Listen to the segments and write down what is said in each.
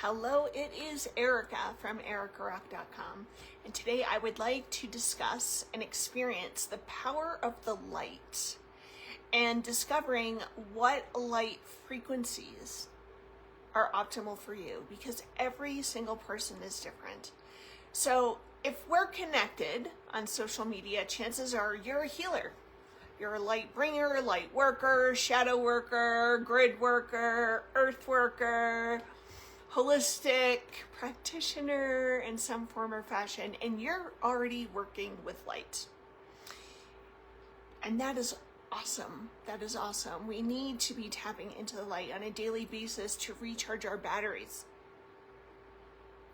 Hello, it is Erica from ericarock.com, and today I would like to discuss and experience the power of the light and discovering what light frequencies are optimal for you, because every single person is different. So if we're connected on social media, chances are you're a healer. You're a light bringer, light worker, shadow worker, grid worker, earth worker, holistic practitioner in some form or fashion, and you're already working with light. And that is awesome. That is awesome. We need to be tapping into the light on a daily basis to recharge our batteries,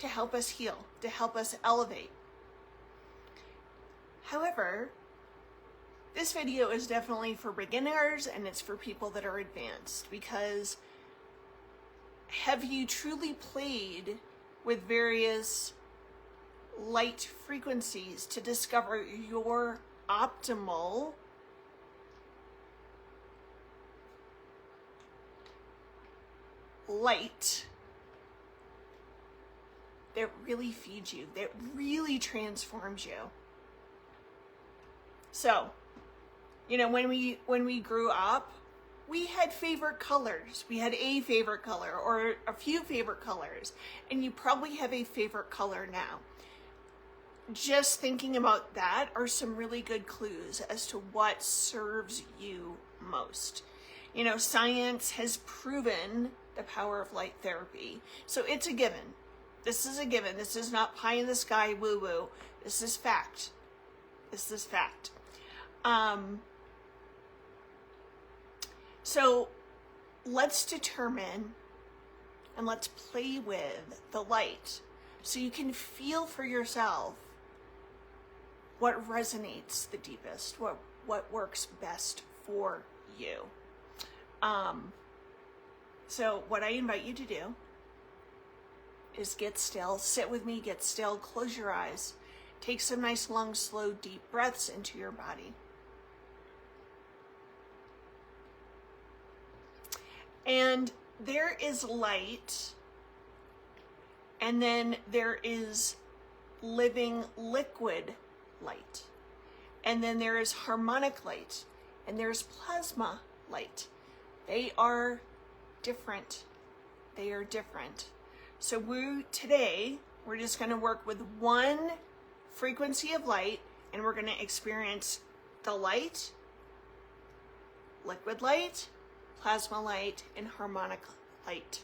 to help us heal, to help us elevate. However, this video is definitely for beginners and it's for people that are advanced, because have you truly played with various light frequencies to discover your optimal light that really feeds you, that really transforms you? So, you know, when we grew up, we had favorite colors. We had a favorite color or a few favorite colors, and you probably have a favorite color now. Just thinking about that are some really good clues as to what serves you most. You know, science has proven the power of light therapy. So it's a given. This is a given. This is not pie in the sky woo-woo. This is fact. This is fact. So let's determine and let's play with the light so you can feel for yourself what resonates the deepest, what works best for you. So what I invite you to do is get still, sit with me, get still, close your eyes, take some nice, long, slow, deep breaths into your body. And there is light, and then there is living liquid light, and then there is harmonic light, and there's plasma light. They are different. They are different. So today we're just going to work with one frequency of light, and we're going to experience the light, liquid light, plasma light, and harmonic light.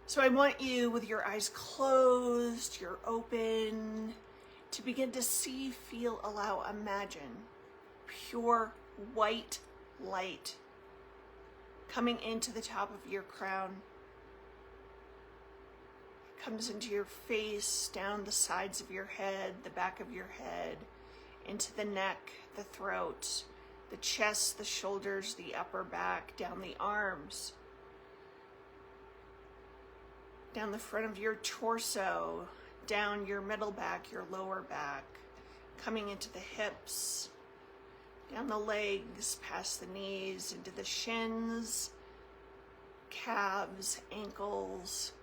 So I want you, with your eyes closed, you're open, to begin to see, feel, allow, imagine pure white light coming into the top of your crown. It comes into your face, down the sides of your head, the back of your head, into the neck, the throat, the chest, the shoulders, the upper back, down the arms, down the front of your torso, down your middle back, your lower back, coming into the hips, down the legs, past the knees, into the shins, calves, ankles,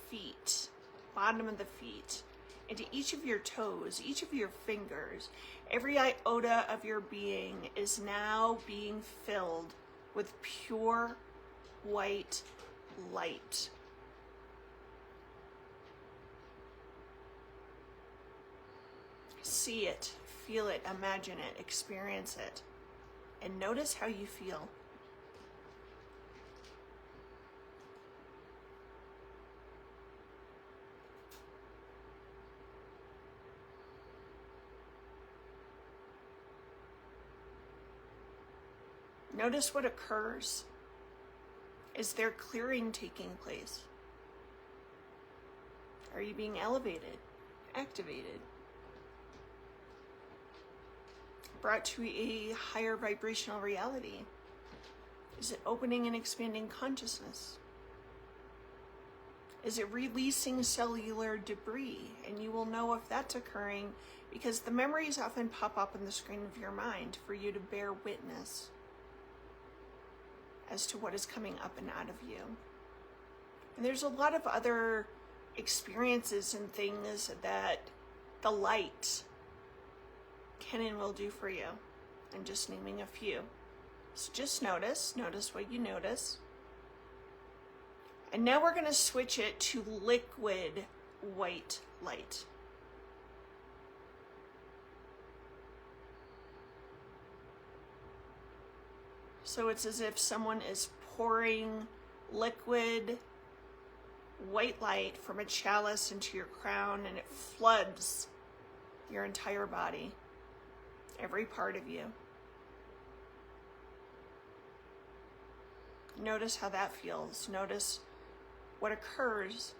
feet, bottom of the feet, into each of your toes, each of your fingers. Every iota of your being is now being filled with pure white light. See it, feel it, imagine it, experience it, and notice how you feel. Notice what occurs. Is there clearing taking place? Are you being elevated, activated, brought to a higher vibrational reality? Is it opening and expanding consciousness? Is it releasing cellular debris? And you will know if that's occurring because the memories often pop up on the screen of your mind for you to bear witness. as to what is coming up and out of you. And there's a lot of other experiences and things that the light can and will do for you. I'm just naming a few. So just notice what you notice. And now we're going to switch it to liquid white light. So it's as if someone is pouring liquid white light from a chalice into your crown, and it floods your entire body, every part of you. Notice how that feels. Notice what occurs.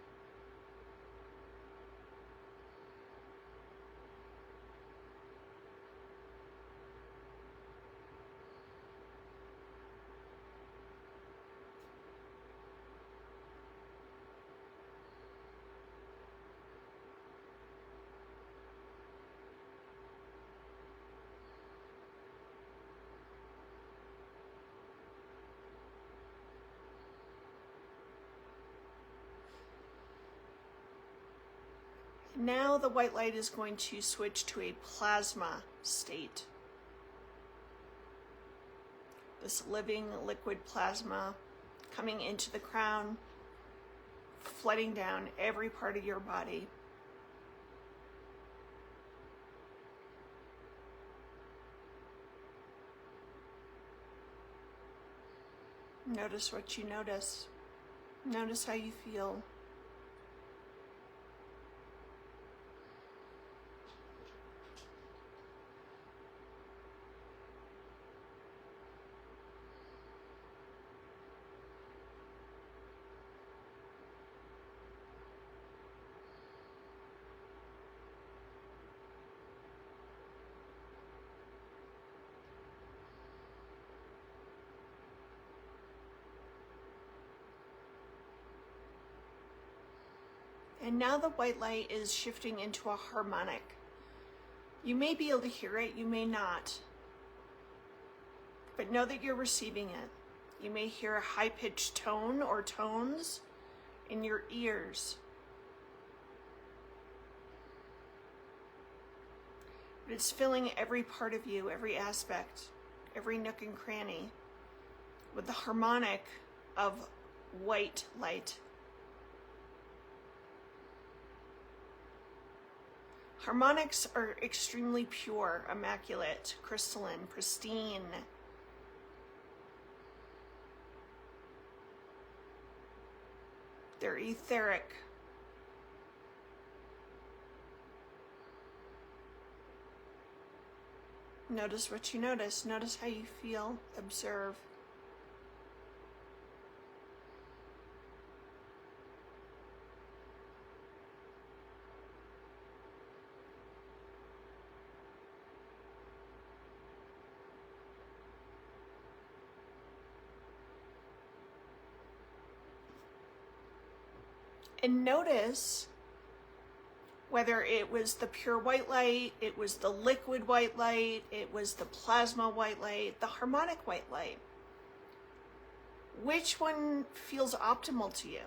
Now the white light is going to switch to a plasma state. This living liquid plasma coming into the crown, flooding down every part of your body. Notice what you notice. Notice how you feel. And now the white light is shifting into a harmonic. You may be able to hear it, you may not. But know that you're receiving it. You may hear a high-pitched tone or tones in your ears. But it's filling every part of you, every aspect, every nook and cranny with the harmonic of white light. Harmonics are extremely pure, immaculate, crystalline, pristine. They're etheric. Notice what you notice. Notice how you feel. Observe. And notice whether it was the pure white light, it was the liquid white light, it was the plasma white light, the harmonic white light. Which one feels optimal to you?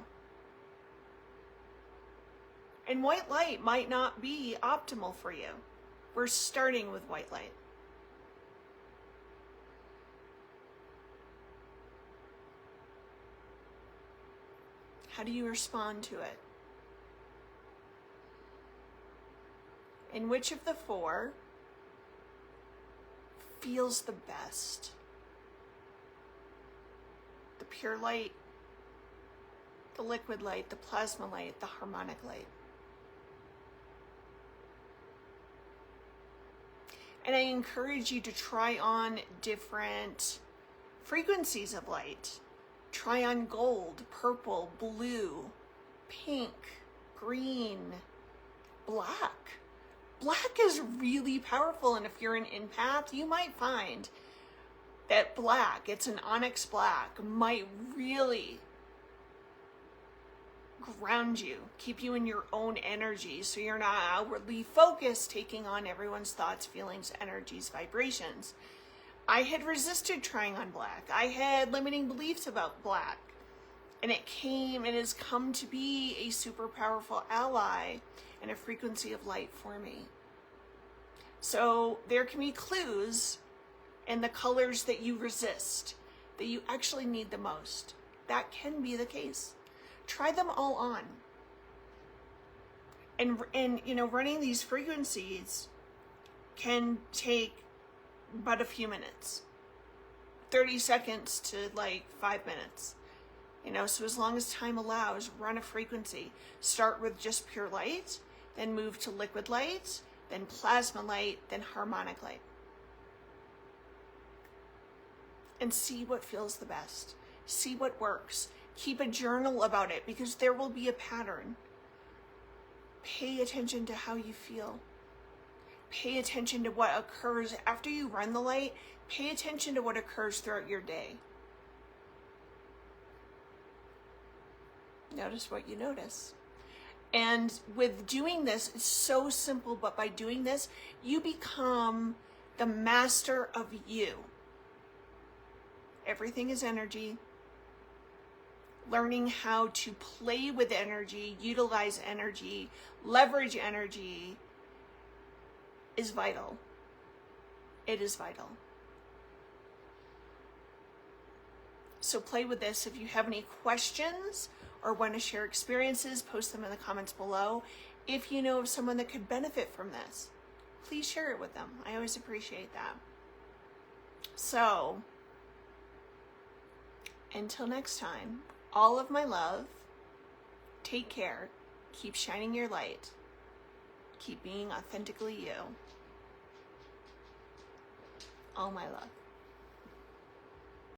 And white light might not be optimal for you. We're starting with white light. How do you respond to it? And which of the four feels the best? The pure light, the liquid light, the plasma light, the harmonic light. And I encourage you to try on different frequencies of light. Try on gold, purple, blue, pink, green, black. Black is really powerful, and if you're an empath, you might find that black, it's an onyx black, might really ground you, keep you in your own energy so you're not outwardly focused, taking on everyone's thoughts, feelings, energies, vibrations. I had resisted trying on black. I had limiting beliefs about black. And it has come to be a super powerful ally and a frequency of light for me. So there can be clues in the colors that you resist, that you actually need the most. That can be the case. Try them all on. And you know, running these frequencies can take but a few minutes. 30 seconds to like 5 minutes. You know, so as long as time allows, run a frequency. Start with just pure light, then move to liquid light, then plasma light, then harmonic light. And see what feels the best. See what works. Keep a journal about it, because there will be a pattern. Pay attention to how you feel. Pay attention to what occurs after you run the light. Pay attention to what occurs throughout your day. Notice what you notice. And with doing this, it's so simple, but by doing this, you become the master of you. Everything is energy. Learning how to play with energy, utilize energy, leverage energy is vital. It is vital. So play with this. If you have any questions or want to share experiences, post them in the comments below. If you know of someone that could benefit from this, please share it with them. I always appreciate that. So, until next time, all of my love. Take care. Keep shining your light. Keep being authentically you. All my love.